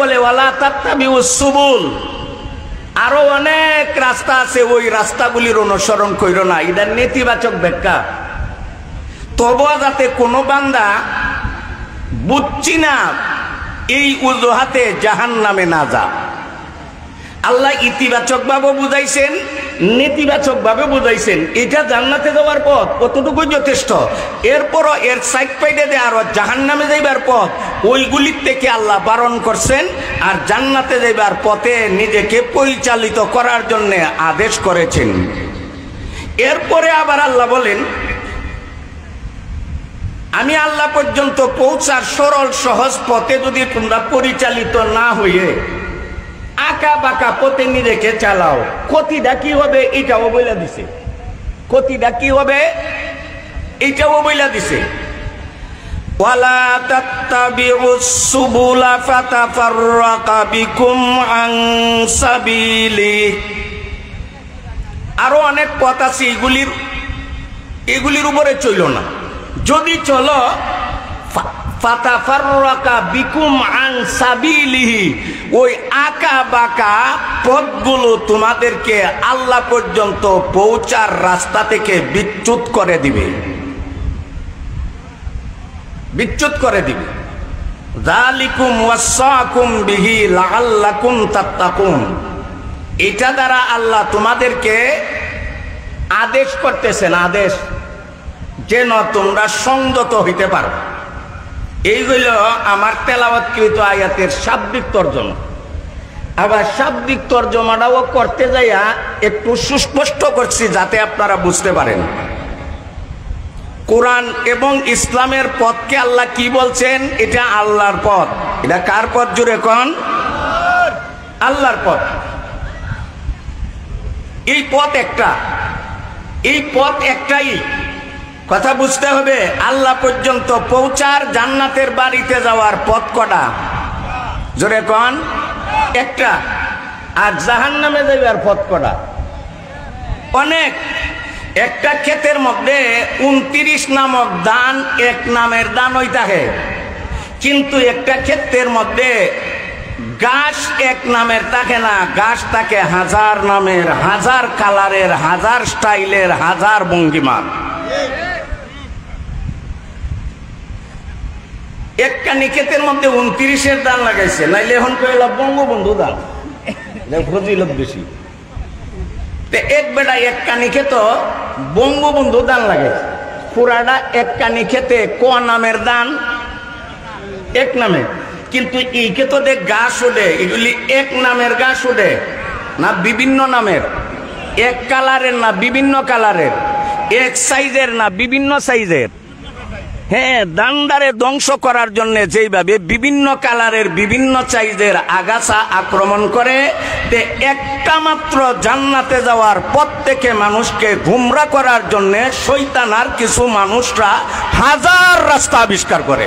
বলে ওয়ালা তাত্তাবিউস সুবুল, আরো অনেক রাস্তা আছে, ওই রাস্তাগুলির অনুসরণ কইরো না। এটা নেতিবাচক ব্যাখ্যা। তবে যাতে কোনো বান্দা বুঝছি না এই উজুহাতে জাহান্নামে না যা। আল্লাহ ইতিবাচক ভাবে বুঝাইছেন, নেতিবাচক ভাবে বুঝাইছেন। এটা জান্নাতে যাওয়ার পথ, কতটুকুই যথেষ্ট। এরপরও এর সাইড পাইডে দিয়ে আরো জাহান্নামে যাইবার পথ, ওইগুলির থেকে আল্লাহ বারণ করছেন। আর জান্নাতে যাইবার পথে নিজেকে পরিচালিত করার জন্য আদেশ করেছেন। এরপরে আবার আল্লাহ বলেন, আমি আল্লাহ পর্যন্ত পৌঁছার সরল সহজ পথে যদি তোমরা পরিচালিত না হইয়ে আঁকা বাঁকা পথে নিজেকে চালাও, ক্ষতিটা কি হবে এটাও বইলা দিছে। ক্ষতিটা কি হবে এটাও বইলা দিছে। ওয়ালা তাত্তাবিউস সুবুলা ফাতাফাররাকা বিকুম আন সাবিলি। আরো অনেক পথ আছে, এগুলির উপরে চইল না। যদি চলো ফাতাফাররাকা বিকুম আন সাবিলিহি, ওই আঁকা বাঁকা পথগুলো তোমাদেরকে আল্লাহ পর্যন্ত পৌঁছার রাস্তা থেকে বিচ্যুত করে দিবে, বিচ্যুত করে দিবে। যালিকুম ওয়াসাকুম বিহি লাআল্লাকুম তাত্তাকুন। এটা দ্বারা আল্লাহ তোমাদেরকে আদেশ করতেছেন, আদেশ যেন তোমরা সংযত হইতে পারো। এইগুলো আমার তেলাওয়াতকৃত আয়াতের শাব্দিক তর্জমা। আবার শাব্দিক তর্জমাটাও করতে যাইয়া একটু সুস্পষ্ট করছি যাতে আপনারা বুঝতে পারেন কোরআন এবং ইসলামের পথকে আল্লাহ কি বলছেন। এটা আল্লাহর পথ। এটা কার পথ জুড়ে কোন? আল্লাহর পথ। এই পথ একটা, এই পথ একটাই। কথা বুঝতে হবে। আল্লাহ পর্যন্ত পৌঁছার, জান্নাতের বাড়িতে যাওয়ার পথ কটা? জোরে কোন? একটা। আর জাহান্নামে যাওয়ার পথ কটা? অনেক। একটা ক্ষেতের মধ্যে 29 নামক দান, এক নামের দান হই থাকে, কিন্তু একটা ক্ষেতের মধ্যে গাছ এক নামের থাকে না, গাছ থাকে হাজার নামের, হাজার কালারের, হাজার স্টাইলের, হাজার ভঙ্গিমার। একটা নিকেতের মধ্যে 29-এর দান লাগাইছে, নাইলে এখন কইল বঙ্গবন্ধু দান, ফজিলত বেশি। এক বেটা এক কানি খেত বঙ্গবন্ধু দান লাগাইছে, পুরাটা এক কানি খেতে ক নামের দান? এক নামের। কিন্তু এই খেত দেখ গাছ উঠে, এগুলি এক নামের গাছ উঠে না বিভিন্ন নামের? এক কালারের না বিভিন্ন কালারের? এক সাইজের না বিভিন্ন সাইজের? হ্যাঁ, দান্দারে ধ্বংস করার জন্য যেইভাবে বিভিন্ন কালারের বিভিন্ন সাইজের আগাছা আক্রমণ করে, একটা মাত্র জান্নাতে যাওয়ার পথ থেকে মানুষকে গুমরা করার জন্য শয়তান আর কিছু মানুষরা হাজার রাস্তা আবিষ্কার করে।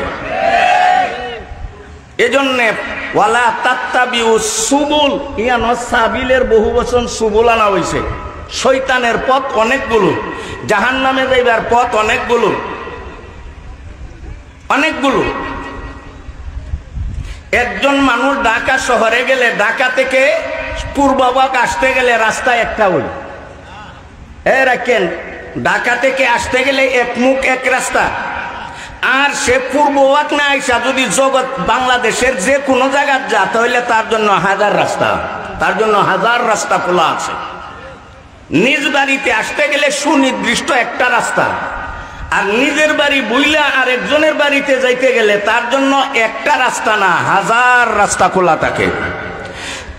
এজন্য ওয়ালা তাত্তাবিউস সুবুল, ইয়ান সাবিলের বহু বচন সুবুল আনা হইছে। শয়তানের পথ অনেকগুলো, জাহান্নামে যাইবার পথ অনেকগুলো, অনেকগুলো। একজন মানুষ ঢাকা শহরে গেলে, ঢাকা থেকে পূর্ববাগ আসতে গেলে রাস্তা একটা হই। রাখেন, ঢাকা থেকে আসতে গেলে এক মুখ এক রাস্তা। আর সে পূর্ববাগ না আইসা যদি জগৎ বাংলাদেশের যে কোনো জায়গায় যা, তাহলে তার জন্য হাজার রাস্তা, তার জন্য হাজার রাস্তা খোলা আছে। নিজ বাড়িতে আসতে গেলে সুনির্দিষ্ট একটা রাস্তা, আর নিজের বাড়ি বুইলা আর একজনের বাড়িতে যাইতে গেলে তার জন্য একটা রাস্তা না, হাজার রাস্তা খোলা থাকে।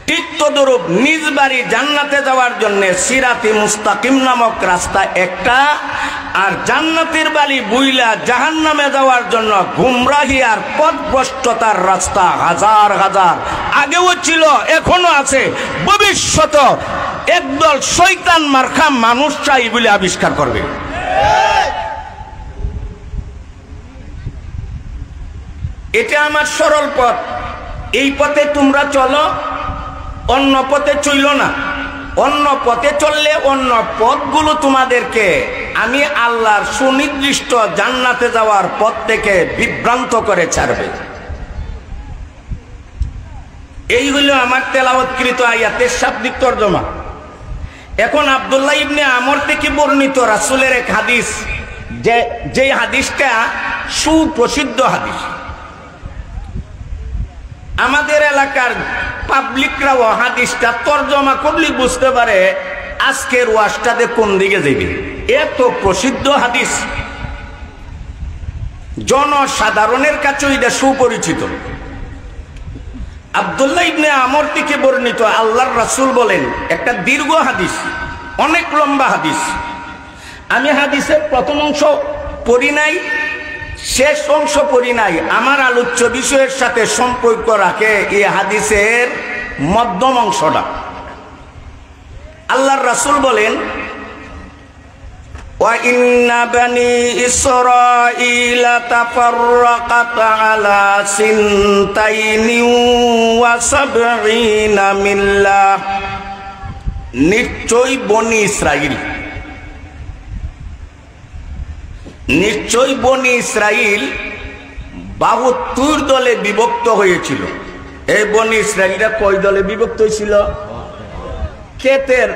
ঠিক তদ্রূপ নিজ বাড়ি জান্নাতে যাওয়ার জন্য সিরাতে মুস্তাকিম নামক রাস্তা একটা, আর জান্নাতের বাড়ি বুইলা জাহান্নামে যাওয়ার জন্য গুমরাহি আর পথভ্রষ্টতার রাস্তা হাজার হাজার। আগেও ছিল, এখনো আছে, ভবিষ্যত একদল শয়তান মার্কা মানুষ চাই বলে আবিষ্কার করবে। এটা আমার সরল পথ, এই পথে তোমরা চলো, অন্য পথে চইল না। অন্য পথে চললে অন্য পথগুলো তোমাদেরকে আমি আল্লাহর সুনির্দিষ্ট জান্নাতে যাওয়ার পথ থেকে বিভ্রান্ত করে ছাড়বে। এই হলো আমার তেলাওয়াতকৃত আয়াতের শাব্দিক তরজমা। এখন আব্দুল্লাহ ইবনে আমর থেকে বর্ণিত রাসূলের এক হাদিস, যে হাদিসটা সুপ্রসিদ্ধ হাদিস। আমাদের এলাকার পাবলিকরাও হাদিসটা তরজমা করলে বুঝতে পারে আজকের ওয়াজটাতে কোন দিকে যাবে। এত প্রসিদ্ধ হাদিস, জনসাধারণের কাছে এটা সুপরিচিত। আব্দুল্লাহ ইবনে আমর থেকে বর্ণিত, আল্লাহর রাসূল বলেন, একটা দীর্ঘ হাদিস, অনেক লম্বা হাদিস। আমি হাদিসের প্রথম অংশ পড়ি নাই, শেষ অংশ পড়ি নাই। আমার আলোচ্য বিষয়ের সাথে সম্পর্ক রাখে এই হাদিসের মধ্যম অংশটা। আল্লাহর রাসূল বলেন, وَإِنَّ بَنِي إِسْرَائِيلَ تَفَرَّقَتْ عَلَى 72 মিল্লাহ। নিশ্চয় বনি ইসরাইল, নিশ্চয় বনি ইসরাইল 72 দলে বিভক্ত হয়েছিল। এই বনি ইসরাইলরা কয় দলে বিভক্ত হয়েছিল? ক্ষেতের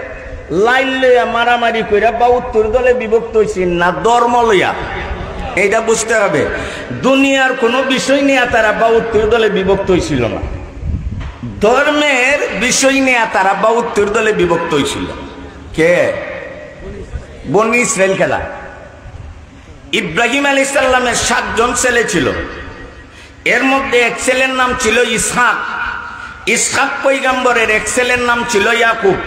লাইন লইয়া মারামারি কইরা 72 দলে বিভক্ত হয়েছে না ধর্ম লইয়া? এইটা বুঝতে হবে। দুনিয়ার কোনো বিষয় নিয়ে তারা 72 দলে বিভক্ত হয়েছিল না, ধর্মের বিষয় নিয়ে তারা 72 দলে বিভক্ত হয়েছিল। কে? বনি ইসরাইল। খেলা ইব্রাহিম আলাইহিস সালামের 7 জন ছেলে ছিল। এর মধ্যে এক ছেলের নাম ছিল ইসহাক। ইসহাক পয়গম্বরের এক ছেলের নাম ছিল ইয়াকুব।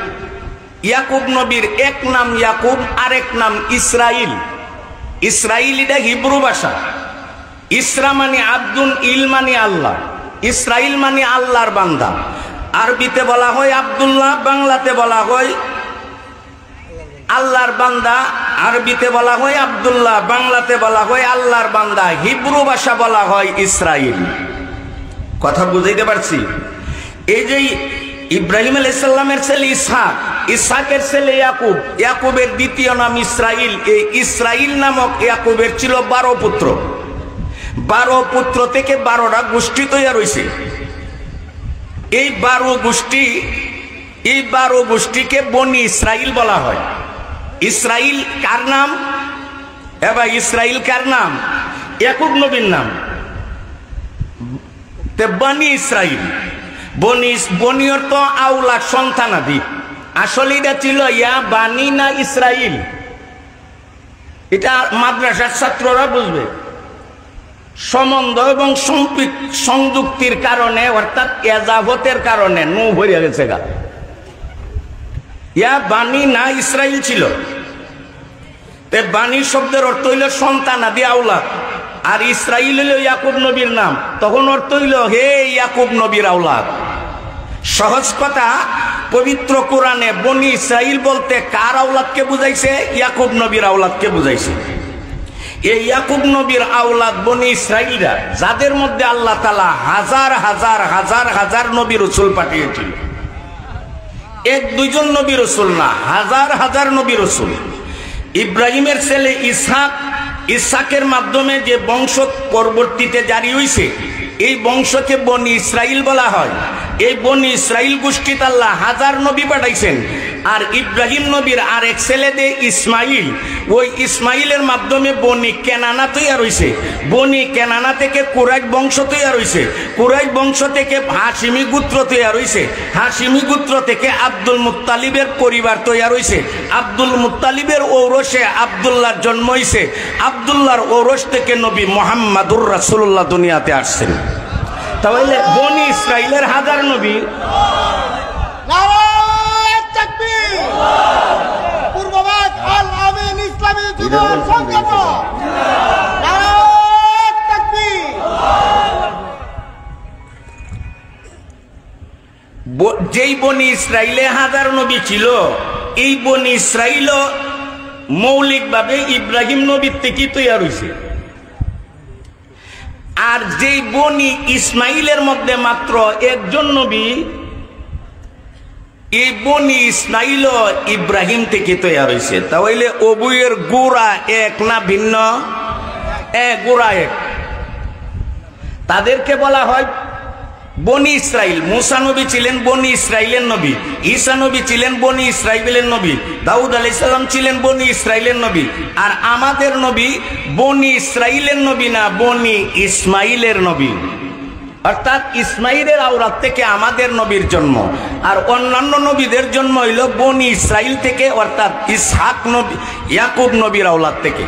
ইয়াকুব নবীর এক নাম ইয়াকুব, আরেক নাম ইসরাইল। ইসরাইল এটা হিব্রু ভাষা। ইসরা মানে আব্দুন, ইল মানে আল্লাহ। ইসরাইল মানে আল্লাহর বান্দা। আরবিতে বলা হয় আব্দুল্লাহ, বাংলাতে বলা হয় আল্লাহর বান্দা। আরবিতে বলা হয় আব্দুল্লাহ, বাংলাতে বলা হয় আল্লাহর বান্দা। হিব্রু ভাষা বলা হয় ইসরাইল। কথা বুঝাইতে পারছি? এই যে ইব্রাহিম আলাইহিস সালামের ছেলে ইসহাক, ইসহাকের ছেলে ইয়াকুব, ইয়াকুবের দ্বিতীয় নাম ইসরাইল। এই ইসরাইল নামক ইয়াকুবের ছিল 12 পুত্র। 12 পুত্র থেকে 12টা গোষ্ঠী তৈরি হয়েছে। এই 12 গোষ্ঠীকে বনি ইসরাইল বলা হয়। ইসরাইল কার নাম? এবার ইসরাইল কার নাম? ইয়াকুব নবীর নাম। তে বনি ইসরাইল, বনি অর্থ আওলাদ, সন্তানাদি। আসলে এটা ছিল ইয়া বানি না ইসরাইল। এটা মাদ্রাসার ছাত্ররা বুঝবে। সম্বন্ধ এবং সংযুক্তির কারণে, অর্থাৎ এজাবতের কারণে নো ভরে গেছে গা। ইয়া বানি না ইসরাইল ছিল। তে বানি শব্দের অর্থ হইল সন্তানাদি, আওলাদ। আর ইসরাইল হইল ইয়াকুব নবীর নাম। তখন অর্থ হইল হে ইয়াকুব নবীর আওলাদ। সহজ কথা, পবিত্র কোরআনে বনি ইসরাইল বলতে কার আওলাদকে বুঝাইছে? ইয়াকুব নবীর আওলাদকে বুঝাইছে। এই ইয়াকুব নবীর আওলাদ বনি ইসরাইলরা, যাদের মধ্যে আল্লাহ তাআলা হাজার হাজার হাজার হাজার নবী রাসূল পাঠিয়েছিল। 1-2 জন নবী রাসূল না, হাজার হাজার নবী রাসূল। ইব্রাহিমের ছেলে ইসহাক, ইসহাকের মাধ্যমে যে বংশ পরবর্তীতে জারি হয়েছে, এই বংশকে বনি ইসরাইল বলা হয়। এই বনি ইসরাইল গোষ্ঠীতে আল্লাহ হাজার নবী পাঠাইছেন। আর ইব্রাহিম নবীর আর এক ছেলে দে ইসমাইল, ওই ইসমাইলের মাধ্যমে বনি কেনানা তৈরি হয়েছে। বনি কেনানা থেকে কুরাইশ বংশ তৈরি হয়েছে। কুরাইশ বংশ থেকে হাশিমি গোত্র তৈরি হয়েছে। হাশিমি গোত্র থেকে আব্দুল মুত্তালিবের পরিবার তৈরি হয়েছে। আব্দুল মুত্তালিবের ঔরসে আব্দুল্লাহর জন্ম হয়েছে। আব্দুল্লাহর ঔরস থেকে নবী মুহাম্মাদুর রাসূলুল্লাহ দুনিয়াতে আসছেন। তাহলে বনি ইসরাইলের হাজার নবী। নারায়ে তাকবীর। পূর্ববাদ আল আমিন ইসলামী যুব সংগঠন। নারায়ে তাকবীর। যেই বনি ইসরাইলে হাজার নবী ছিল, এই বনি ইসরাইল মৌলিকভাবে ইব্রাহিম নবীর থেকে তৈরি হয়েছে। আর যেই বনি ইসমাইলের মধ্যে মাত্র একজন নবী, এই বনি ইসমাইল ইব্রাহিম থেকে তৈরি হয়েছে। তাহলে উভয়ের গোড়া এক না ভিন্ন? গোড়া এক। তাদেরকে বলা হয় বনি ইসরাইল। মুসা নবী ছিলেন বনি ইসরাইলের নবী, ঈসা নবী ছিলেন বনি ইসরাইলের নবী, দাউদ আলাইহিস সালাম ছিলেন বনি ইসরাইলের নবী। আর আমাদের নবী বনি ইসরাইলের নবী না, বনি ইসমাইলের নবী। অর্থাৎ ইসমাইলের আওলাদ থেকে আমাদের নবীর জন্ম, আর অন্যান্য নবীদের জন্ম হইল বনি ইসরাইল থেকে, অর্থাৎ ইসহাক নবী, ইয়াকুব নবীর আওলাদ থেকে।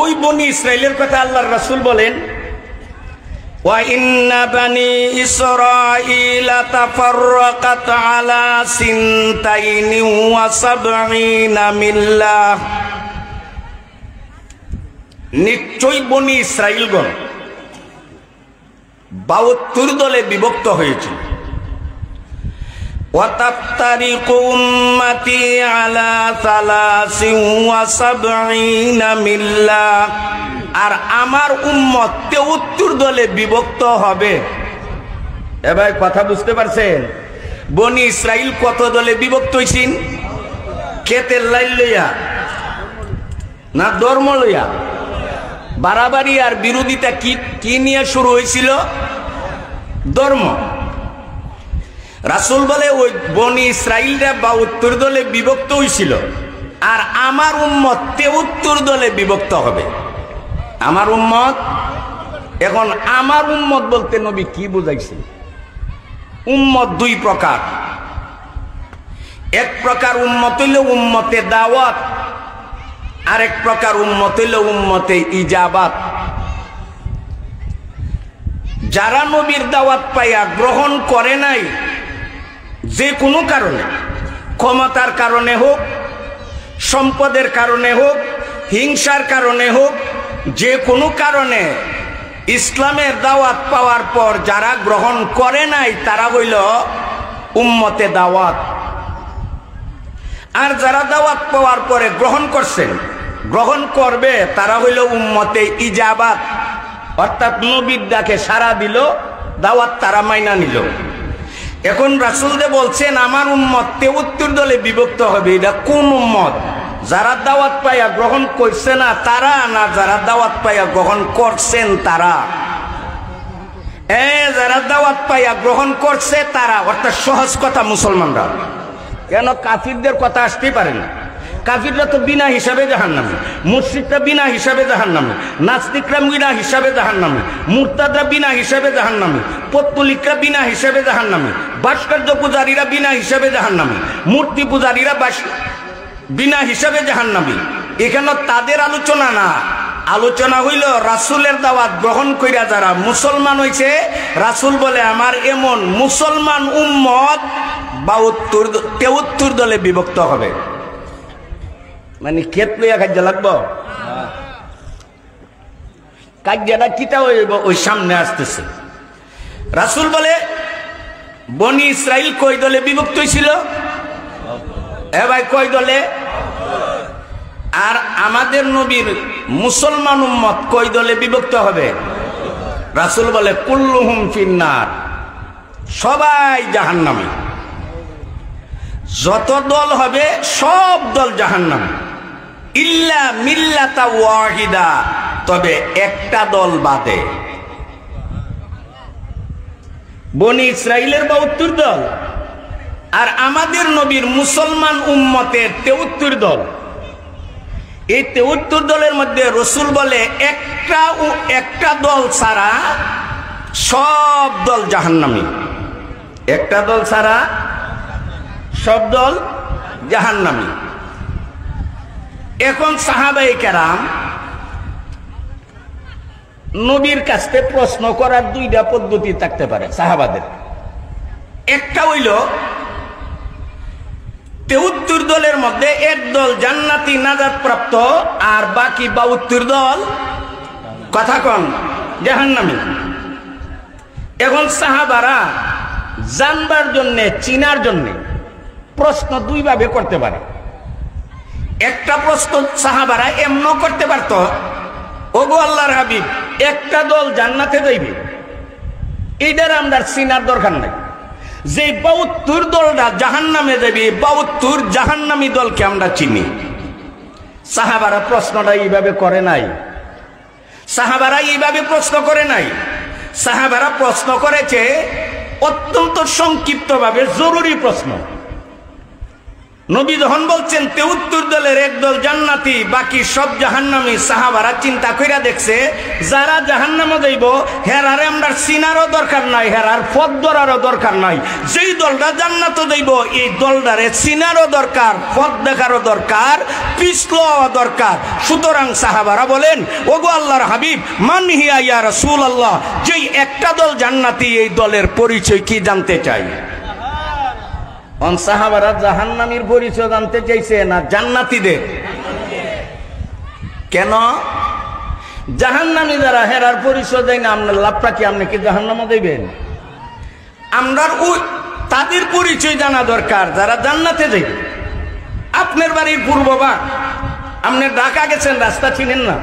ওই বনি ইসরাইলের কথা আল্লাহর রাসূল বলেন, ওয়া ইন্না বানি ইসরাঈলা তাফাররাকাত আলা সিনতাইনি ওয়া সাবঈনা মিল্লাহ। নিশ্চয় বনি ইসরাইলগণ 72 দলে বিভক্ত হয়েছিল। ওয়াতাফতারিকু উম্মতি আলা 73 মিল্লাহ। আর আমার উম্মত 73 দলে বিভক্ত হবে। এবার কথা বুঝতে পারছেন? বনি ইসরাইল কত দলে বিভক্ত হইছেন? ক্ষেতের লাইন লইয়া না ধর্ম লইয়া? বাড়াবাড়ি আর বিরোধিতা কি নিয়ে শুরু হয়েছিল? ধর্ম। রাসূল বলে ওই বনি ইসরাইলরা 72 দলে বিভক্ত হয়েছিল, আর আমার উম্মত 73 দলে বিভক্ত হবে। আমার উম্মত। এখন আমার উম্মত বলতে নবী কি বুঝাইছে? উম্মত 2 প্রকার। এক প্রকার উম্মত হইল উম্মতে দাওয়াত, আরেক প্রকার উম্মত হইল উম্মতে ইজাবাত। যারা নবীর দাওয়াত পাইয়া গ্রহণ করে নাই, যে কোনো কারণে, ক্ষমতার কারণে হোক, সম্পদের কারণে হোক, হিংসার কারণে হোক, যে কোনো কারণে ইসলামের দাওয়াত পাওয়ার পর যারা গ্রহণ করে নাই তারা হইল উম্মতে দাওয়াত। আর যারা দাওয়াত পাওয়ার পরে গ্রহণ করছেন, গ্রহণ করবে, তারা হইল উম্মতে ইজাবাত। অর্থাৎ নবীর ডাকে সাড়া দিল, দাওয়াত তারা মাইনা নিল। এখন রাসূল যে বলছেন আমার উম্মত 73 দলে বিভক্ত হবে, এটা কোন উম্মত? যারা দাওয়াত পাইয়া গ্রহণ করছে না তারা, না যারা দাওয়াত পাইয়া গ্রহণ করছেন তারা? যারা দাওয়াত পাইয়া গ্রহণ করছে তারা, অর্থাৎ সহজ কথা মুসলমানরা। কেন কাফিরদের কথা আসতেই পারে না? কাফিররা তো বিনা হিসাবে জাহান্নামে, মুশরিকরা বিনা হিসাবে জাহান্নামে, নাস্তিকরা বিনা হিসাবে জাহান্নামে, মুরতাদরা বিনা হিসাবে জাহান্নামে, পৌত্তলিকরা বিনা হিসাবে জাহান্নামে, ভাস্কর্য পূজারীরা বিনা হিসাবে জাহান্নামে, মূর্তি পূজারীরা বিনা হিসাবে জাহান্নামে। এখানে তাদের আলোচনা না, আলোচনা হইল রাসূলের দাওয়াত গ্রহণ কইরা যারা মুসলমান হইছে। রাসূল বলে আমার এমন মুসলমান উম্মত 73 দলে বিভক্ত হবে। মানে ক্ষেত লইয়া কাজ লাগবো, কাজটা কিটা হইব ওই সামনে আসতেছে। রাসূল বলে বনি ইসরাইল কয় দলে বিভক্ত হয়েছিল? ভাই কয় দলে? আর আমাদের নবীর মুসলমান উম্মত কয় দলে বিভক্ত হবে? রাসূল বলে কুল্লুহুম ফিন্নার, সবাই জাহান্নামে। যত দল হবে সব দল জাহান্নামে, ইল্লা মিল্লাতা ওয়াহিদা, তবে একটা দল বাদে। বনি ইসরাইলের 72 দল, আর আমাদের নবীর মুসলমান উম্মতের 73 দল। এই 73 দলের মধ্যে রাসূল বলে একটা দল ছাড়া সব দল জাহান্নামী। একটা দল ছাড়া সব দল জাহান্নামী। এখন সাহাবায়ে কেরাম নবীর কাছে প্রশ্ন করার 2টা পদ্ধতি থাকতে পারে সাহাবাদের। একটা হইল 73 দলের মধ্যে এক দল জান্নাতি নাজাত প্রাপ্ত, আর বাকি 72 দল কথা কন জাহান্নামী। এখন সাহাবারা জানবার জন্য, চিনার জন্য প্রশ্ন 2 ভাবে করতে পারে। একটা প্রশ্ন সাহাবারা এমন করতে পারত, ওগো আল্লাহর হাবিব, একটা দল জান্নাতে যাইবে, এইটার আমরা চিনার দরকার নাই। যে 72 দলটা জাহান্নামে যাবে, 72 জাহান্নামী দলকে আমরা চিনি। সাহাবারা প্রশ্নটা এইভাবে করে নাই, সাহাবারা এইভাবে প্রশ্ন করে নাই। সাহাবারা প্রশ্ন করেছে অত্যন্ত সংক্ষিপ্তভাবে, জরুরি প্রশ্ন। নবী যখন বলছেন ৭৩ দলের একদল জান্নাতি, বাকি সব জাহান্নামী, সাহাবারা চিন্তা কইরা দেখছে যারা জাহান্নামে যাইব হেরারে আমরা চিনারও দরকার নাই, হেরার পথ ধরারও দরকার নাই। যেই দলটা জান্নাতে যাইব এই দলটারে চিনারও দরকার, পথ দেখারও দরকার, পিছলোয়া দরকার। সুতরাং সাহাবারা বলেন, ওগো আল্লাহর হাবিব, মান হিয়া ইয়া রাসূলুল্লাহ, যেই একটা দল জান্নাতি এই দলের পরিচয় কি জানতে চাই। সাহাবারা জাহান্নামীর পরিচয় জানতে চাইছে না জান্নাতীদের? কেন? জাহান্নামী যারা হেরার পরিচয় দেয় না, আপনার লাভটা কি? আপনি কি জাহান্নামে দেবেন? আমরা তাদের পরিচয় জানা দরকার যারা জান্নাতে যাইবে। আপনার বাড়ির পূর্বভাগ, আপনি ঢাকা গেছেন, রাস্তা চিনেন না,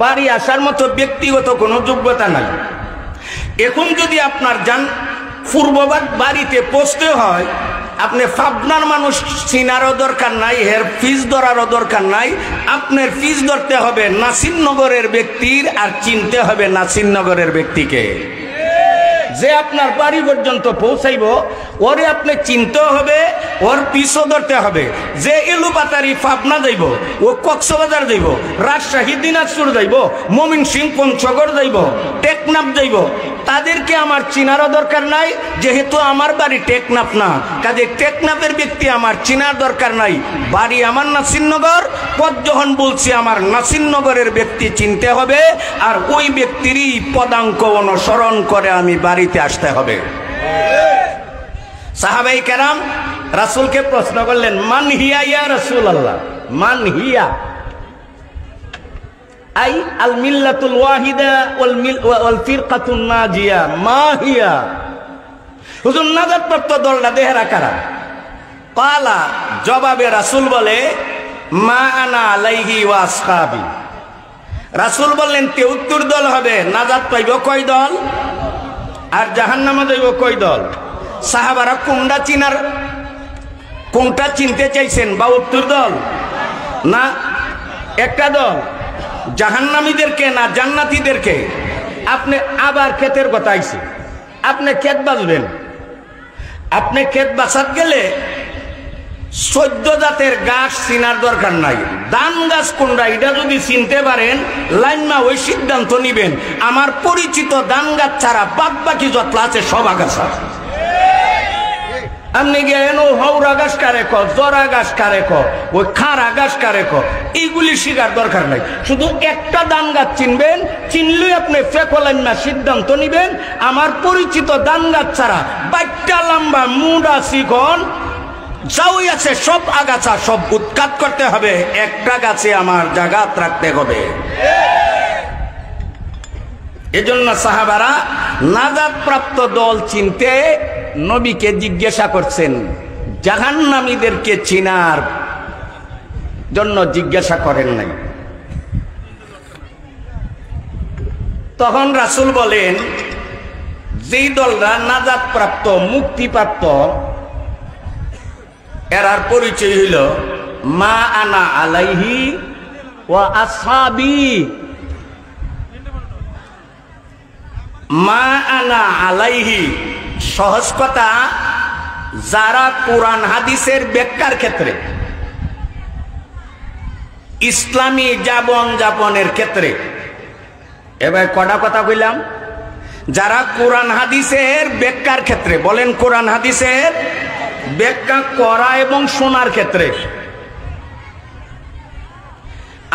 বাড়ি আসার মতো ব্যক্তিগত কোনো যোগ্যতা নাই। এখন যদি আপনার পূর্বভাগ বাড়িতে পৌঁছতে হয়, আপনি পাবনার মানুষ চিনারও দরকার নাই, এর ফিস ধরারও দরকার নাই। আপনার ফিস ধরতে হবে নাসিরনগরের ব্যক্তির, আর চিনতে হবে নাসিরনগরের ব্যক্তিকে। যে আপনার বাড়ি পর্যন্ত পৌঁছাইব ওরে আপনি চিনতে হবে, ওর পিছও ধরতে হবে। যে এলুপাতারি পাবনা যাইব, ও কক্সবাজার যাইব, রাজশাহী দিনাজপুর যাইব, ময়মনসিংহ পঞ্চগড় যাইব, টেকনাফ যাইব, তাদেরকে আমার চিনারও দরকার নাই, যেহেতু আমার বাড়ি টেকনাফ না, কাজে টেকনাফের ব্যক্তি আমার চিনার দরকার নাই। বাড়ি আমার নাসিরনগর, পদ যখন বলছি আমার নাসিরনগরের ব্যক্তি চিনতে হবে, আর ওই ব্যক্তিরই পদাঙ্ক অনুসরণ করে আমি বাড়িতে আসতে হবে। সাহাবাই কেরাম রাসূলকে প্রশ্ন করলেন, মান হিয়া ইয়া রাসূলুল্লাহ, মান হিয়া আই আল মিল্লাতুল ওয়াহিদা ওয়াল ফিরকাতুন নাজিয়া, মা হিয়া? হুজুর, নাজাতপ্রাপ্ত দলটা দেহেরা কারা? ক্বালা, জবাবে রাসূল বলে, মা আনা আলাইহি ওয়া আসহাবি। রাসূল বললেন ৭৩ দল হবে, নাজাত পাইব কয় দল, আর জাহান্নামে যাইব কয় দল? সাহাবারা কোনটা চিনতে চাইছেন? ৭২ দল না একটা দল? জাহান্নামীদেরকে না জান্নাতীদেরকে? আপনি আবার ক্ষেতের কথা আইছে, আপনি ক্ষেত বাঁচবেন, আপনি ক্ষেত বাঁচাত গেলে 14 জাতের গাছ চিনার দরকার নাই। ধান গাছ কোনটা এটা যদি চিনতে পারেন, লাইনমা ওই সিদ্ধান্ত নিবেন আমার পরিচিত ধান গাছ ছাড়া বাদ বাকি যত আছে সব আগাছা। আপনি গেলেন ও হাওড়া গাছ কারে ক, জরা গাছ কারে ক, ওই খাড়া গাছ কারে ক, এইগুলি শিকার দরকার নাই। শুধু একটা ধান গাছ চিনবেন, চিনলেই আপনি ফেকলাইনমা সিদ্ধান্ত নিবেন আমার পরিচিত ধান গাছ ছাড়া বাইটা লম্বা মুডা শিখন যাওই আছে সব আগাছা সব উৎখাত করতে হবে, একটা গাছে আমার জাগাত রাখতে হবে। এজন্য সাহাবারা নাজাত প্রাপ্ত দল চিনতে নবীকে জিজ্ঞাসা করছেন, জাহান্নামীদেরকে চিনার জন্য জিজ্ঞাসা করেন নাই। তখন রাসূল বলেন, যেই দলরা নাজাত প্রাপ্ত মুক্তিপ্রাপ্ত এরার পরিচয় হইল মা আনা আলাইহি ওয়া আসহাবি। মা আনা আলাইহি সহজ কথা, যারা কোরআন হাদিসের ব্যাখ্যার ক্ষেত্রে, ইসলামী জীবন যাপনের ক্ষেত্রে, এবার কটা কথা কইলাম, যারা কোরআন হাদিসের ব্যাখ্যার ক্ষেত্রে, বলেন কোরআন হাদিসের ব্যাখ্যা করা এবং শোনার ক্ষেত্রে,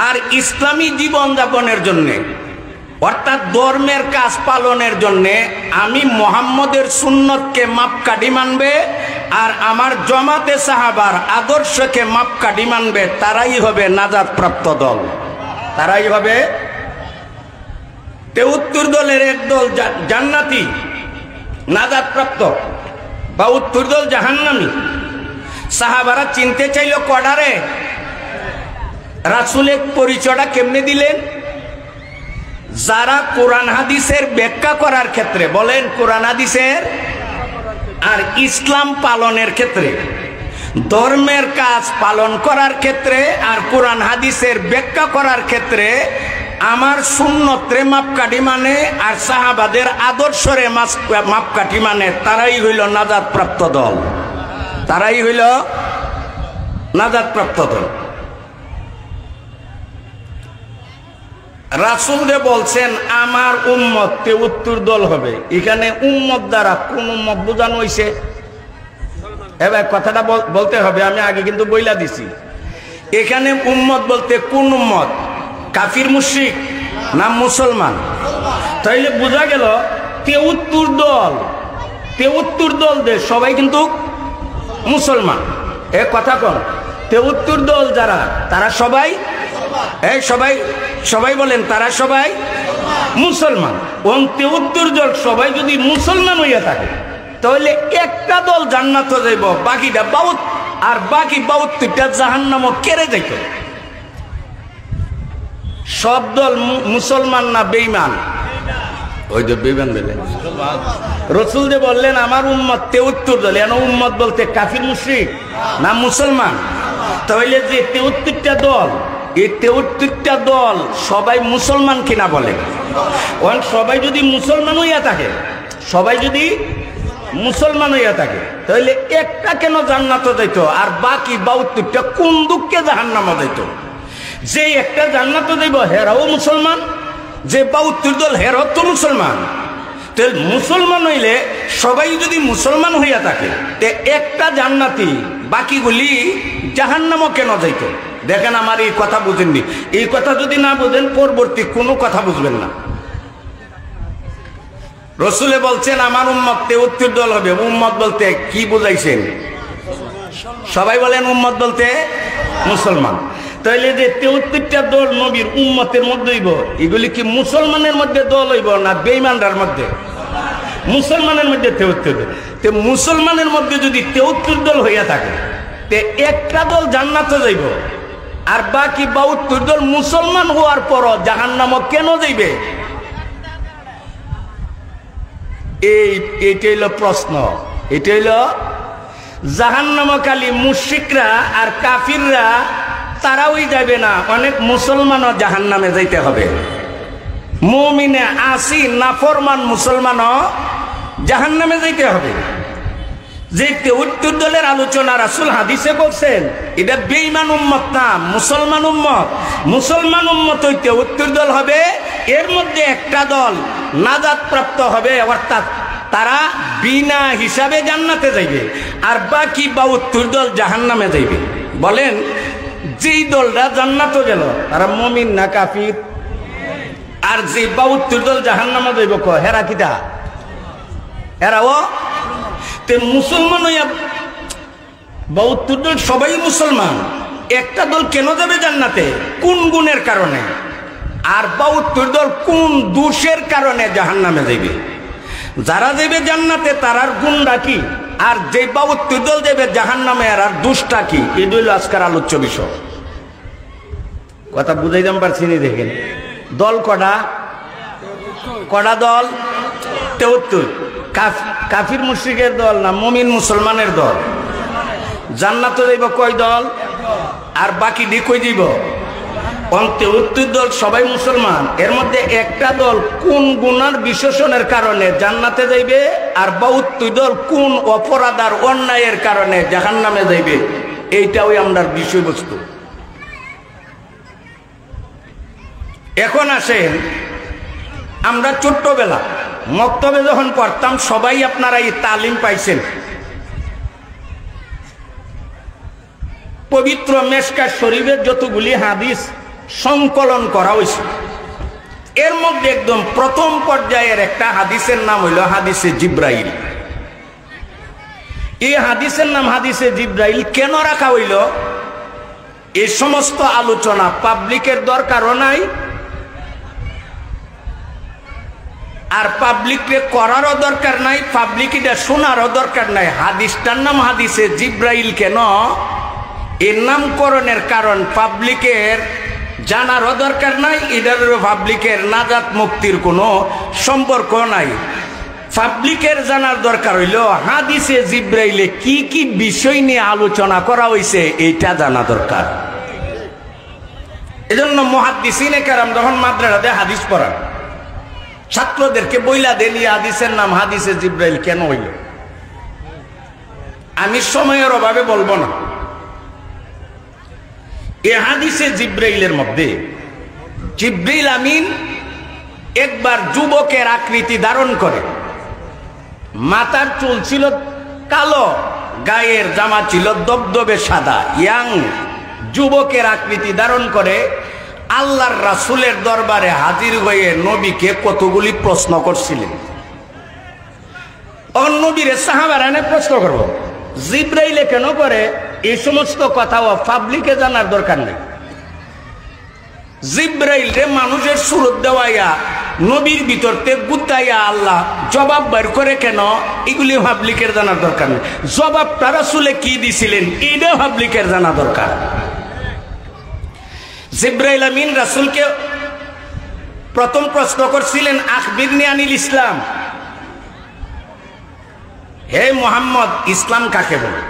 আর ইসলামী জীবন যাপনের জন্য অর্থাৎ ধর্মের কাজ পালনের জন্য আমি মুহাম্মদের সুন্নতকে মাপকাঠি মানবে আর আমার জামাতে সাহাবার আদর্শকে মাপকাঠি মানবে, তারাই হবে নাজাত প্রাপ্ত দল। তারাই হবে ৭৩ দলের একদল জান্নাতি নাজাত প্রাপ্ত, ৭২ দল জাহান্নামী। সাহাবারা চিনতে চাইল কডারে, রাসূলের পরিচয়টা কেমনে দিলেন? যারা কোরআন হাদিসের ব্যাখ্যা করার ক্ষেত্রে, বলেন কোরআন হাদিসের আর ইসলাম পালনের ক্ষেত্রে, ধর্মের কাজ পালন করার ক্ষেত্রে আর কোরআন হাদিসের ব্যাখ্যা করার ক্ষেত্রে আমার সুন্নতরে মাপকাঠি মানে আর সাহাবাদের আদর্শরে মাপকাঠি মানে তারাই হইল নাজাত প্রাপ্ত দল, তারাই হইল নাজাত প্রাপ্ত দল। রাসূল যে বলছেন আমার উম্মত ৭৩ দল হবে, এখানে উম্মত দ্বারা কোন উম্মত বোঝানো হয়েছে? এবার কথাটা বলতে হবে, আমি আগে কিন্তু বইলা দিছি। এখানে উম্মত বলতে কোন উম্মত? কাফির মুশরিক না মুসলমান? তাইলে বোঝা গেল ৭৩ দল, ৭৩ দল দে সবাই কিন্তু মুসলমান। এ কথা কোন? ৭৩ দল যারা তারা সবাই, এই সবাই সবাই বলেন তারা সবাই মুসলমান। ৭৩ দল সবাই যদি মুসলমান হইয়া থাকে তাহলে একটা দল জান্নাতে যাইব, বাকিটা ৭২ আর বাকি ৭২টা জাহান্নামে কেড়ে যাইত। সব দল মুসলমান না বেঈমান? ওই যে বেঈমান বলে রাসূল যে বললেন আমার উম্মত ৭৩ দল, এন উম্মত বলতে কাফির মুশরিক না মুসলমান? তাহলে যে ৭৩টা দল, এই ৭৩টা দল সবাই মুসলমান কিনা বলে? সবাই যদি মুসলমান হইয়া থাকে, সবাই যদি মুসলমান হইয়া থাকে তাহলে একটা কেন জান্নাতে যাইত আর বাকি ৭২টা কোন দুঃখে জাহান্নামে যাইত? যে একটা জান্নাতে যাইব হেরাও মুসলমান, যে ৭২ দল হেরাও তো মুসলমান। তাহলে মুসলমান হইলে সবাই যদি মুসলমান হইয়া থাকে তে একটা জান্নাতি, বাকিগুলি জাহান্নামে কেন যাইত? দেখেন আমার এই কথা বুঝেননি, এই কথা যদি না বুঝেন পরবর্তী কোনো কথা বুঝবেন না। রাসূলে বলছেন আমার উম্মত ৭৩ দল হবে, উম্মত বলতে কি বুঝাইছেন? সবাই বলেন উম্মত বলতে মুসলমান। তাইলে যে ৭৩টা দল নবীর উম্মতের মধ্যে হইব, এগুলি কি মুসলমানের মধ্যে দল হইব না বেঈমানদের মধ্যে? মুসলমানের মধ্যে ৭৩ দল। তে মুসলমানের মধ্যে যদি ৭৩ দল হইয়া থাকে তে একটা দল জান্নাতে যাইব আর বাকি ৭২ দল মুসলমান হওয়ার পর জাহান্নামে কেন যাইবে? এইটা হইল প্রশ্ন। এটা হইল জাহান্নামে খালি মুশরিকরা আর কাফিররা তারাওই যাবে না, অনেক মুসলমানও জাহান্নামে যাইতে হবে। মুমিনে আসি নাফরমান মুসলমানও জাহান্নামে যাইতে হবে। যে ৭৩ দলের আলোচনা রাসূল হাদিসে করছেন এটা বেঈমান উম্মত না, মুসলমান উম্মত। মুসলমান উম্মত ওই ৭৩ দল হবে, এর মধ্যে একটা দল নাজাত প্রাপ্ত হবে, অর্থাৎ তারা বিনা হিসাবে জান্নাতে যাইবে আর বাকি ৭২ দল জাহান্নামে যাইবে। বলেন যেই দলটা জান্নাতে গেল তারা মুমিন না কাফির? আর যে ৭২ দল জাহান্নামে যাইব হেরা কিটা? এরাও তে মুসলমান হইয়া ৭২ দল সবাই মুসলমান, একটা দল কেন যাবে জান্নাতে? কোন গুণের কারণে? আর ৭২ দল কোন দোষের কারণে জাহান্নামে যাইবে? যারা যাবে জান্নাতে তারার গুণটা কি, আর যে ৭২ দল যাবে জাহান্নামে আর দোষটা কি? এটা হইল আজকের আলোচ্য বিষয়। কথা বুঝাইতে পারছি নি? দেখেন দল কটা, কটা দল? ৭৩। কাফির মুশরিকের দল না মুমিন মুসলমানের দল? জান্নাতে যাইব কয় দল আর বাকি ডি কই দিব? ৭৩ দল সবাই মুসলমান, এর মধ্যে একটা দল কোন গুনার বিশেষণের কারণে জান্নাতে যাইবে আর ৭২ দল কোন অপরাধ আর অন্যায়ের কারণে জাহান্নামে যাইবে। এইটাই আমরা বিষয়বস্তু। এখন আসেন, আমরা ছোট্টবেলা মক্তবে যখন পড়তাম সবাই আপনারা এই তালিম পাইছেন। পবিত্র মেশকাত শরীফের যতগুলি হাদিস সংকলন করা হয়েছে এর মধ্যে একদম প্রথম পর্যায়ের একটা হাদিসের নাম হইল হাদিসে জিব্রাইল। এই হাদিসের নাম হাদিসে জিব্রাইল কেন রাখা হইল? এই সমস্ত আলোচনা পাবলিকের দরকারও নাই আর পাবলিককে করারও দরকার নাই, পাবলিক এটা শোনারও দরকার নাই। হাদিসটার নাম হাদিসে জিব্রাইল কেন? এর নামকরণের কারণ পাবলিকের জানারও দরকার নাই, এটার পাবলিকের নাজাত মুক্তির কোনো সম্পর্ক নাই। পাবলিকের জানার দরকার হইল হাদিসে জিব্রাইলে কি কি বিষয় নিয়ে আলোচনা করা হয়েছে এইটা জানা দরকার। এজন্য মুহাদ্দিসিনে কেরাম যখন মাদ্রাসাতে হাদিস পড়ান, ছাত্রদেরকে বইলা দেন এই হাদিসের নাম হাদিসে জিব্রাইল কেন হইল। আমি সময়ের অভাবে বলবো না। এ হাদিসে জিব্রাইলের মধ্যে জিব্রাইল আমিন একবার যুবকের আকৃতি ধারণ করে, মাথার চুল ছিল কালো, গায়ের জামা ছিল দবদবে সাদা, ইয়াং যুবকের আকৃতি ধারণ করে আল্লাহর রাসূলের দরবারে হাজির হয়ে নবীকে কতগুলি প্রশ্ন করছিলেন। নবীরে সাহাবারানে প্রশ্ন করব, জিব্রাইলে কেন করে এই সমস্ত কথাও পাবলিকে জানার দরকার নেই। জিব্রাইল রে মানুষের সুরত দেওয়াইয়া নবীর ভিতরতে গুতাইয়া আল্লাহ জবাব বের করে কেন, এগুলি পাবলিকের জানার দরকার নেই। জবাবটা রাসূলে কি দিছিলেন এটা পাবলিকের জানা দরকার। জিব্রাইল আমিন রাসূলকে প্রথম প্রশ্ন করছিলেন, আখবিরনি আনিল ইসলাম, হে মুহাম্মদ ইসলাম কাকে বলে।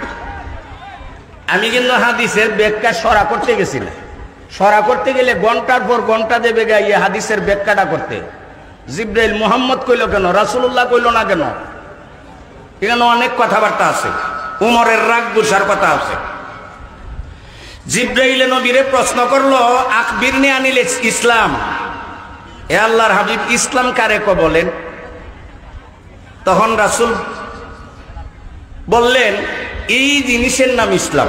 আমি কিন্তু হাদিসের ব্যাখ্যা সরা করতে গেছিলাম, সরা করতে গেলে ঘন্টার পর ঘন্টা দেবে গাইয়ে হাদিসের ব্যাখ্যাটা করতে। জিব্রাইল মুহাম্মদ কইল কেন, রাসূলুল্লাহ কইল না কেন, এখানে অনেক কথাবার্তা আছে, উমরের রাগ গুসার কথা আছে। জিব্রাইলে নবীরে প্রশ্ন করলো, আখবিরনি আনিল ইসলাম, হে আল্লাহর হাবিব ইসলাম কারে ক বলেন। তখন রাসূল বললেন, এই জিনিসের নাম ইসলাম।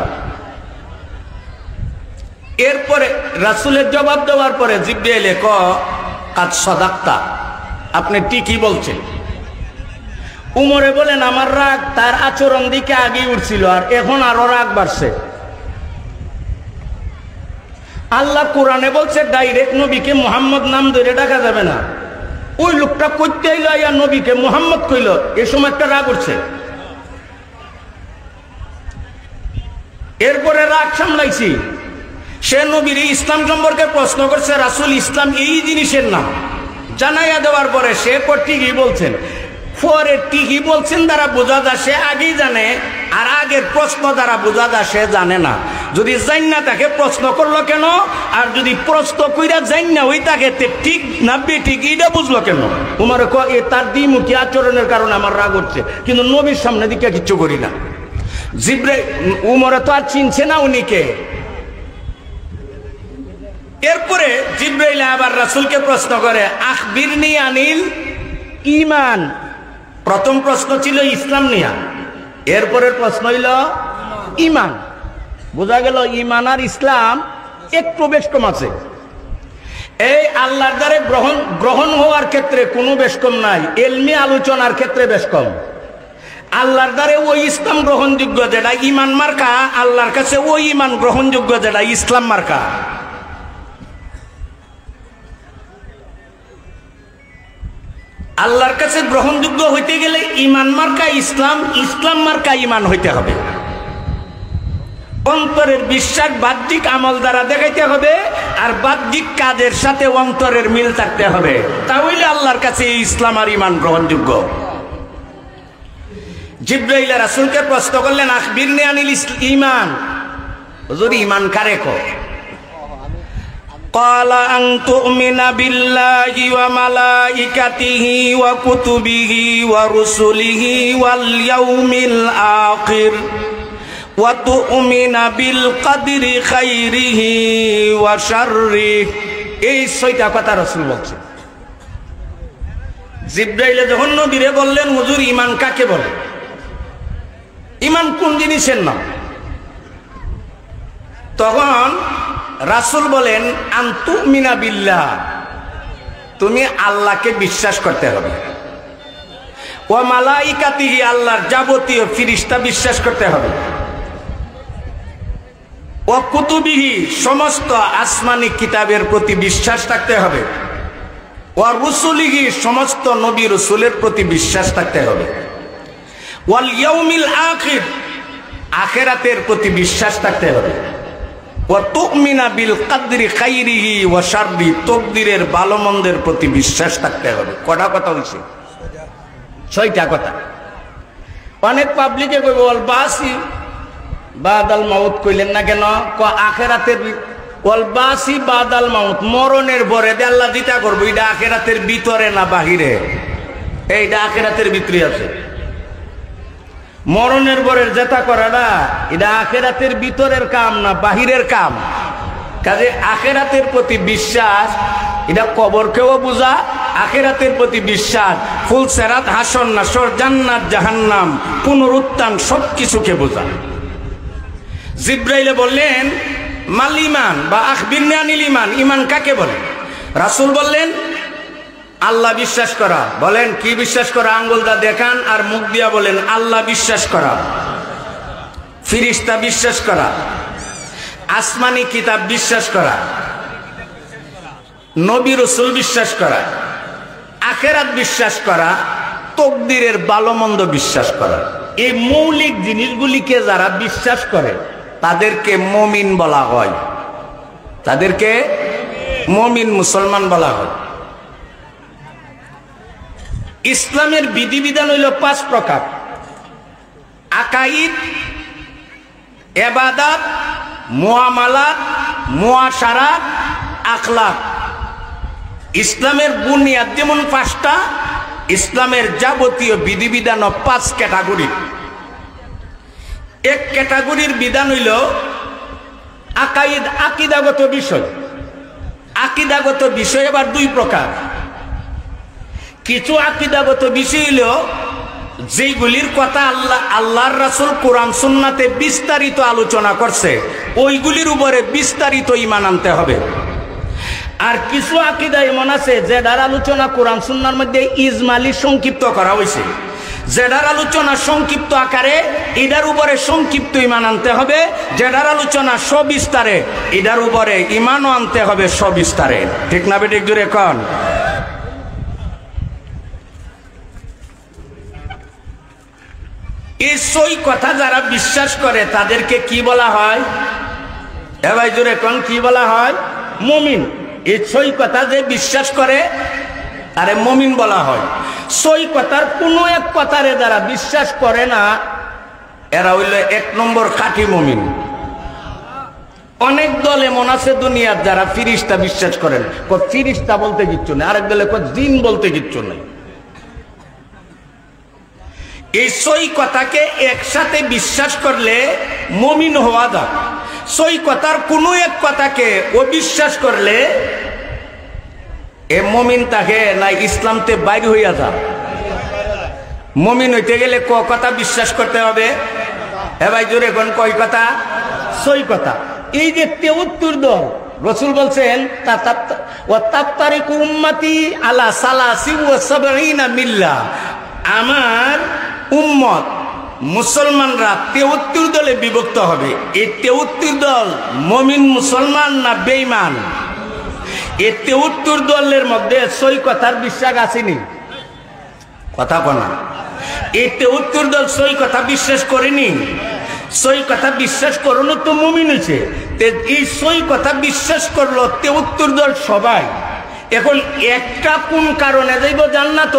এরপরে রাসূলের জবাব দেওয়ার পরে জিব্রাইলে ক কাদ সাদাক্তা, আপনি ঠিকই বলছেন। উমরে বলেন, আমার রাগ তার আচরণ দিকে আগে উঠছিল, আর এখন আরো রাগ বাড়ছে। আল্লাহ কোরআনে বলছে ডাইরেক্ট নবীকে মুহাম্মদ নাম ধরে ডাকা যাবে না। ওই লোকটা কইতে আইলো আইয়া নবীকে মুহাম্মদ কইল, এ সময় একটা রাগ উঠছে। এরপরে রাগ সামলাইছি, সে নবীর ইসলাম সম্পর্কে প্রশ্ন করছে, রাসূল ইসলাম এই জিনিসের নাম জানাইয়া দেওয়ার পরে সে ঠিকই বলছেন। পরে ঠিকই বলছেন দ্বারা বোঝা যায় সে আগেই জানে, আর আগের প্রশ্ন দ্বারা বোঝা যায় সে জানে না। যদি জান না তাকে প্রশ্ন করলো কেন, আর যদি প্রশ্ন কইরা জান না ওই তাকে ঠিক না বেঠিক এটা বুঝলো কেন। উমর এ তার দ্বিমুখী আচরণের কারণে আমার রাগ হচ্ছে, কিন্তু নবীর সামনে দিকে কিচ্ছু করি না। জিব্রাইল উমরে তো আর চিনছে না উনিকে। এরপরে জিব্রাইল আবার রাসূলকে প্রশ্ন করে, আখবিরনি আনিল ঈমান। প্রথম প্রশ্ন ছিল ইসলাম নিয়া, এরপরের প্রশ্ন হইল ঈমান। বোঝা গেল ঈমান আর ইসলাম একটু বেশ কম আছে। এই আল্লাহর দ্বারে গ্রহণ হওয়ার ক্ষেত্রে কোনো বেশ কম নাই, এলমি আলোচনার ক্ষেত্রে বেশ কম। আল্লাহর দ্বারে ওই ইসলাম গ্রহণযোগ্য যেটা ঈমান মার্কা, আল্লাহর কাছে ওই ঈমান গ্রহণযোগ্য যেটা ইসলাম মার্কা। আল্লাহর কাছে গ্রহণযোগ্য হইতে গেলে ঈমান মার্কা ইসলাম, ইসলাম মার্কা ঈমান হইতে হবে। অন্তরের বিশ্বাস বাহ্যিক আমল দ্বারা দেখাইতে হবে, আর বাহ্যিক কাজের সাথে অন্তরের মিল থাকতে হবে, তাহলে আল্লাহর কাছে ইসলাম আর ঈমান গ্রহণযোগ্য। জিব্রাইল রাসূলকে প্রশ্ন করলেন, আখবিরনি আনিল ঈমান, হুজুর ঈমান কারে কয়? ক্বালা আন তুমিনা বিল্লাহি ওয়া মালাইকাতিহি ওয়া কুতুবিহি ওয়া রুসুলিহি ওয়াল ইয়াউমিল আখির ওয়া তুমিনা বিল কদরি খাইরিহি ওয়া শাররিহি। এই ছয়টা কথা রাসূল বলছেন। জিব্রাইল যখন নবীরে বললেন, হুজুর ঈমান কাকে বলে, ঈমান কোন জিনিসের নাম, তখন রাসূল বলেন, আন তুমিনা বিল্লাহ, তুমি আল্লাহকে বিশ্বাস করতে হবে, ওয়া মালাইকাতিহি, আল্লাহর যাবতীয় ফেরেশতা বিশ্বাস করতে হবে, ওয়া কুতুবিহি, সমস্ত আসমানি কিতাবের প্রতি বিশ্বাস থাকতে হবে, ওয়া রুসুলিহি, সমস্ত নবী রাসূলের প্রতি বিশ্বাস থাকতে হবে, ওয়াল ইয়াউমিল আখির, আখিরাতের প্রতি বিশ্বাস থাকতে হবে, ওয়া তুমিনা বিল কদরি খাইরিহি ওয়া শাররি, তকদিরের ভালো মন্দের প্রতি বিশ্বাস থাকতে হবে। কটা কথা হইছে? ছয়টা কথা। অনেক পাবলিকে কইব ওয়াল বাসি বাদাল মাউত কইলেন না কেন? আখিরাতের ওয়াল বাসি বাদাল মাউত, মরণের পরে আল্লাহ দিতা করবো। এটা আখিরাতের ভিতরে না বাহিরে? এইটা আখিরাতের ভিতরে আছে। মরণের পরে যেটা করে না, এটা আখিরাতের ভিতরের কাম না বাহিরের কাম। কাজে আখিরাতের প্রতি বিশ্বাস, এটা কবরকেও বোঝা, আখিরাতের প্রতি বিশ্বাস, ফুল সেরাত হাসর নাসর জান্নাত জাহান্নাম পুনরুত্থান সবকিছুকে বোঝা। জিব্রাইলে বললেন মাল ইমান বা আখবিরনি আনিল ইমান, ইমান কাকে বলে? রাসূল বললেন আল্লাহ বিশ্বাস করা। বলেন কি বিশ্বাস করা? আঙ্গুলটা দেখান আর মুখ দিয়া বলেন আল্লাহ বিশ্বাস করা, ফিরিস্তা বিশ্বাস করা, আসমানি কিতাব বিশ্বাস করা, নবী রাসূল বিশ্বাস করা, আখিরাত বিশ্বাস করা, তকদিরের ভালো মন্দ বিশ্বাস করা। এই মৌলিক জিনিসগুলিকে যারা বিশ্বাস করে তাদেরকে মুমিন বলা হয়, তাদেরকে মুমিন মুসলমান বলা হয়। ইসলামের বিধিবিধান হইল 5 প্রকার: আকাইদ, ইবাদত, মুআমালাত, মুআশারাত, আখলাক। ইসলামের বুনিয়াদ যেমন 5টা, ইসলামের যাবতীয় বিধিবিধান 5 ক্যাটাগরি। এক ক্যাটাগরির বিধান হইল আকাইদ, আকীদাগত বিষয়। আকীদাগত বিষয় আবার 2 প্রকার। কিছু আকীদাগত বিষয় হইল যেগুলির কথা আল্লাহর রাসূল কোরআন সুন্নাতে বিস্তারিত আলোচনা করছে, ওইগুলির উপরে বিস্তারিত ঈমান আনতে হবে। আর কিছু আকীদা এমন আছে যেটার আলোচনা কোরআন সুন্নাহর মধ্যে ইজমালি সংক্ষিপ্ত করা হয়েছে, যেটার আলোচনা সংক্ষিপ্ত আকারে এটার উপরে সংক্ষিপ্ত ঈমান আনতে হবে, যেটার আলোচনা সবিস্তারে এটার উপরে ঈমানও আনতে হবে সবিস্তারে। ঠিক না বেঠিক? জোরে কোন। এই সই কথা যারা বিশ্বাস করে তাদেরকে কি বলা হয়? এ ভাই জোরে কোন, কি বলা হয়? মুমিন। এই সই কথা যে বিশ্বাস করে আরে মুমিন বলা হয়। সই কথার কোনো এক কথারে যারা বিশ্বাস করে না এরা হইল 1 নম্বর খাঁটি মুমিন। অনেক দল এমন আছে দুনিয়ার যারা ফিরিস্তা বিশ্বাস করেন, ফিরিস্তা বলতে কিচ্ছু নেই, আরেক দলে জিন বলতে কিচ্ছু নেই। এই সই কথাকে একসাথে বিশ্বাস করলে মুমিন হওয়া যায়। সই কথার কোনো এক কথাকে অবিশ্বাস করলে এ মুমিন তাকে না ইসলামতে বাইরে হইয়া যায়। মুমিন হইতে গেলে কথা বিশ্বাস করতে হবে। হে ভাই জোরে কোন, কয় কথা? সই কথা। এই যে 73 দল, রাসূল বলছেন তাফতারিকু উম্মতি আলা সালাসি ওয়া সাবঈনা মিল্লাহ, আমার উম্মত মুসলমানরা 73 দলে বিভক্ত হবে। এই 73 দল মুমিন মুসলমান না বেঈমান? এই 73 দলের মধ্যে সই কথার বিশ্বাস আসেনি, কথা কনা। এই 73 দল সই কথা বিশ্বাস করেনি। সই কথা বিশ্বাস করলো তো মুমিন হয়েছে। এই সই কথা বিশ্বাস করলো 73 দল সবাই। এখন একটা কোন কারণে যাইব জান্নাত,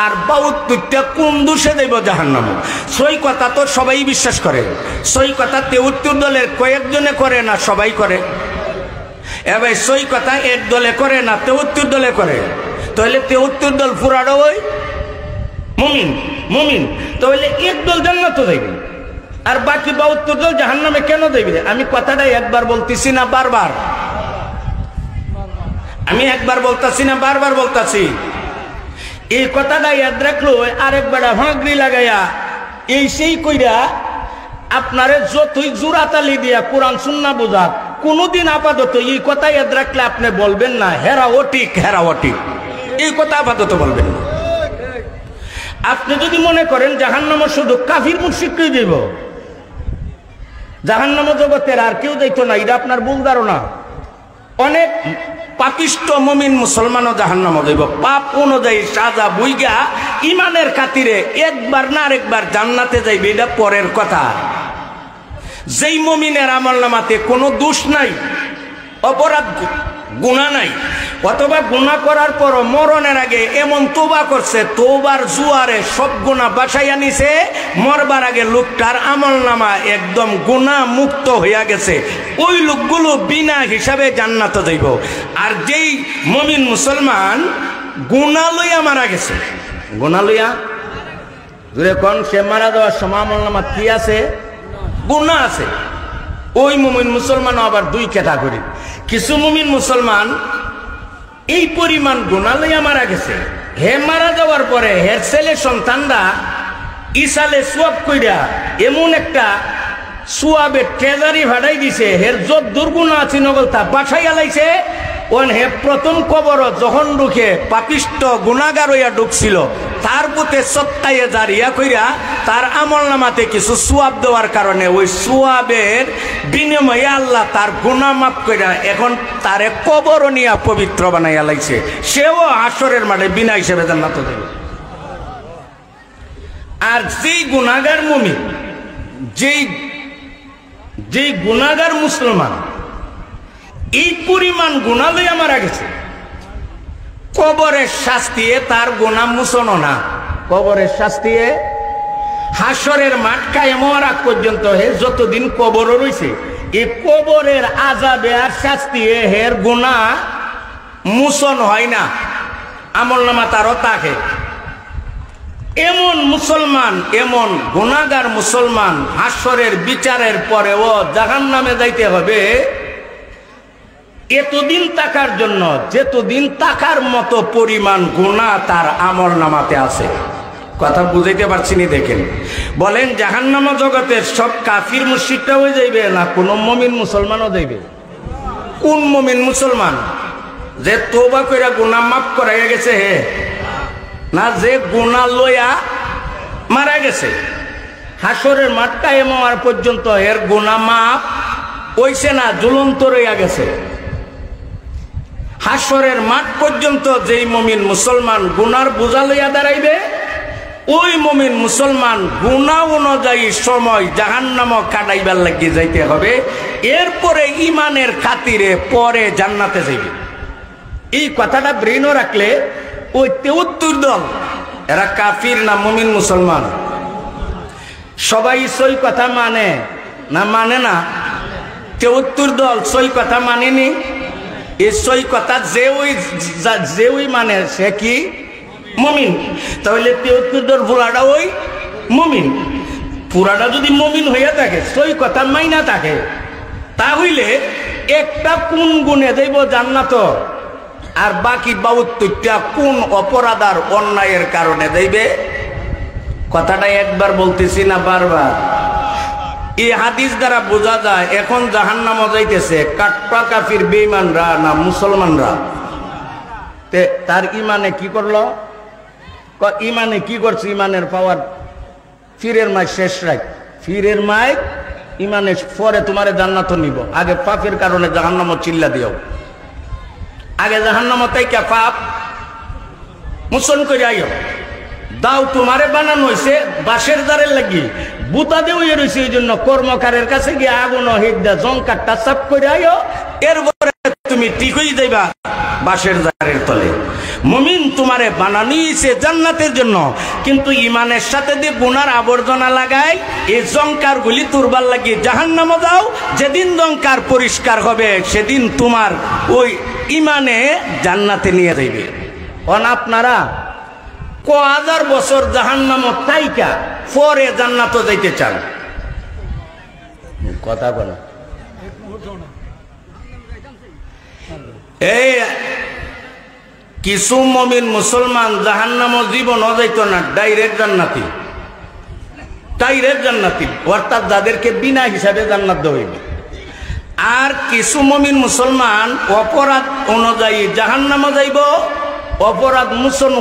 আর 72টা কোন দোষে যাইব জাহান্নামে। সই কথা তো সবাই বিশ্বাস করে। সই কথা 73 দলের কয়েকজনে করে না, সবাই করে। এবার সই কথা এক দলে করে না, 73 দলে করে। তাহলে 73 দল পুরাটা ওই মুমিন। মুমিন তাহলে এক দল জান্নাত যাইবে, আর বাকি 72 দল জাহান্নামে কেন যাইবে? আমি কথাটা একবার বলতেছি না বারবার? আমি একবার বলতাছি না বারবার বলতাছি? এই কথাটা ইয়াদ রাখলো আরেকবার হাঁগড়ি লাগাইয়া এই সেই কইরা আপনারে যতই জোড়াতালি দিয়া কোরআন সুন্নাহ বোঝা, কোনোদিন আপাতত এই কথা ইয়াদ রাখলে আপনি বলবেন না হেরাওটিক হেরাওটিক, এই কথা আপাতত বলবেন না। আপনি যদি মনে করেন জাহান্নামে শুধু কাফির মুশরিকই যাইব, জাহান্নামে জগতের আর কেউ যাইতো না, এটা আপনার ভুল ধারণা। অনেক পাপিষ্ট মুমিন মুসলমানও জাহান্নামে যাইব। পাপ অনুযায়ী সাজা বুইগা ইমানের খাতিরে একবার না আরেকবার জান্নাতে যাইবে, এটা পরের কথা। যেই মুমিনের আমলনামাতে কোনো দোষ নাই, অপরাধ গুনাহ নাই, অথবা গুনাহ করার পর মরণের আগে এমন তওবা করছে, তওবার জোয়ারে সব গুনাহ বাসাইয়া নিছে, মরবার আগে লোকটার আমলনামা একদম গুনাহ মুক্ত হইয়া গেছে, ওই লোকগুলো বিনা হিসাবে জান্নাতে যাইব। আর যেই মুমিন মুসলমান গুনাহ লইয়া মারা গেছে, গুনাহ লইয়া যখন সে মারা যাওয়ার সময় আমলনামা কি আছে? গুনাহ আছে। ওই মুমিন মুসলমান আবার দুই ক্যাটাগরি। কিছু মুমিন মুসলমান এই পরিমাণ গুনাহ লইয়া মারা গেছে, হে মারা যাওয়ার পরে হের ছেলে সন্তানরা ইসালে সোয়াব কইরা এমন একটা সোয়াবের ট্রেজারি ভাড়াই দিছে, হের যত দুর্গুণা আছে নগল তা বাসাই আলাইছে। ওন হে প্রথম কবর যখন ঢুকে পাপিষ্ট গুনাহগার হইয়া ঢুকছিল, তার পুতে সত্তায়ে জারিয়া কইরা তার আমলনামাতে কিছু সোয়াব দেওয়ার কারণে ওই সোয়াবের বিনিময়ে আল্লাহ তার গুনাহ মাফ কইরা এখন তারে কবর নিয়া পবিত্র বানাইয়া লাইছে, সেও হাসরের মাঠে বিনা হিসেবে জান্নাতে যাবে। আর যেই গুনাহগার মুমিন, যেই গুনাহগার মুসলমান এই পরিমাণ গুনাহ লইয়া মারা গেছে, কবরের শাস্তিয়ে তার গুনাহ মুছনো না, কবরের শাস্তিয়ে হাসরের মাঠ কায়েম হওয়ার আগ পর্যন্ত হে যতদিন কবর রইছে, এই কবরের আযাবে আর শাস্তিয়ে হের গুনাহ মুছন হয় না, আমলনামা তারও থাকে। এমন মুসলমান, এমন গুনাহগার মুসলমান হাসরের বিচারের পরেও জাহান্নামে যাইতে হবে এতদিন টাকার জন্য যেতদিন টাকার মতো পরিমাণ গুনাহ তার আমলনামাতে আছে। কথা বুঝাইতে পারছি নি? দেখেন, বলেন জাহান্নাম জগতের সব কাফির মুশরিকটা হয়ে যাইবে না কোন মুমিন মুসলমানও যাইবে? কোন মুমিন মুসলমান যে তওবা কইরা গুনাহ মাফ করাইয়া গেছে, হে না যে গুনাহ লইয়া মারা গেছে, হাসরের মাঠ কায়েম হওয়ার পর্যন্ত এর গুনাহ মাফ হইছে না, ঝুলন্ত রইয়া গেছে। হাসরের মাঠ পর্যন্ত যেই মুমিন মুসলমান গুনার বোঝা লইয়া দাঁড়াইবে, ওই মুমিন মুসলমান গুনাহ অনুযায়ী সময় জাহান্নামও কাটাইবার লাগিয়ে যাইতে হবে, এরপরে ইমানের খাতিরে পরে জান্নাতে যাইবে। এই কথাটা ব্রেনও রাখলে ওই ৭৩ দল এরা কাফির না মুমিন মুসলমান? সবাই সই কথা মানে না মানে না? ৭৩ দল সই কথা মানেনি। এই সই কথা যে ওই মানে সে কি মুমিন। তাহলে ৭৩ দল পুরাটা ওই মুমিন। পুরাটা যদি মুমিন হইয়া থাকে, সই কথা মাইনা থাকে, তাহলে একটা কোন গুণে যাইব জান্নাত, আর বাকি ৭২টা কোন অপরাধ আর অন্যায়ের কারণে যাইবে। কথাটা একবার বলতেছি না বারবার? এই হাদিস দ্বারা বোঝা যায় এখন জাহান্নামে যাইতেছে কাটপা কাফির বেঈমানরা না মুসলমানরা। তার ইমানে কি করলো? ইমানে কি করছে? ইমানের পাওয়ার ফিরের মাই শেষ রাখ, ফিরের মাই ইমানে পরে তোমারে জান্নাত নিব, আগে পাপের কারণে জাহান্নামে চিল্লা দিও, আগে জাহান্নামে তাইকা পাপ মোচন করে আইও। দাও তোমারে বানানো হয়েছে বাঁশের দ্বারের লাগি, বুতা দিয়ে হয়ে রয়েছে, এই জন্য কর্মকারের কাছে গিয়ে আগুন হিডা জঙ্কারটা চাপ করে আইও, এরপরে তুমি ঠিক হয়ে যাইবা বাঁশের দ্বারের তলে। মুমিন তোমারে বানানো হয়েছে জান্নাতের জন্য, কিন্তু ইমানের সাথে দিয়ে গুনার আবর্জনা লাগাই এই জঙ্কার গুলি তুরবার লাগি জাহান্নামে যাও। যেদিন জঙ্কার পরিষ্কার হবে সেদিন তোমার ওই ইমানে জান্নাতে নিয়ে যাইবে। অন আপনারা ক1000 বছর জাহান্নামে তাইকা পরে জান্নাতে যাইতে চান? কথা বলো। এই কিছু মুমিন মুসলমান জাহান্নামে জীবনও যাইত না, ডাইরেক্ট জান্নাতি, ডাইরেক্ট জান্নাতি, অর্থাৎ যাদেরকে বিনা হিসাবে জান্নাত দেওয়া হইবে। আর কিছু মুমিন মুসলমান অপরাধ অনুযায়ী জাহান্নামে যাইব, অপরাধ মোচন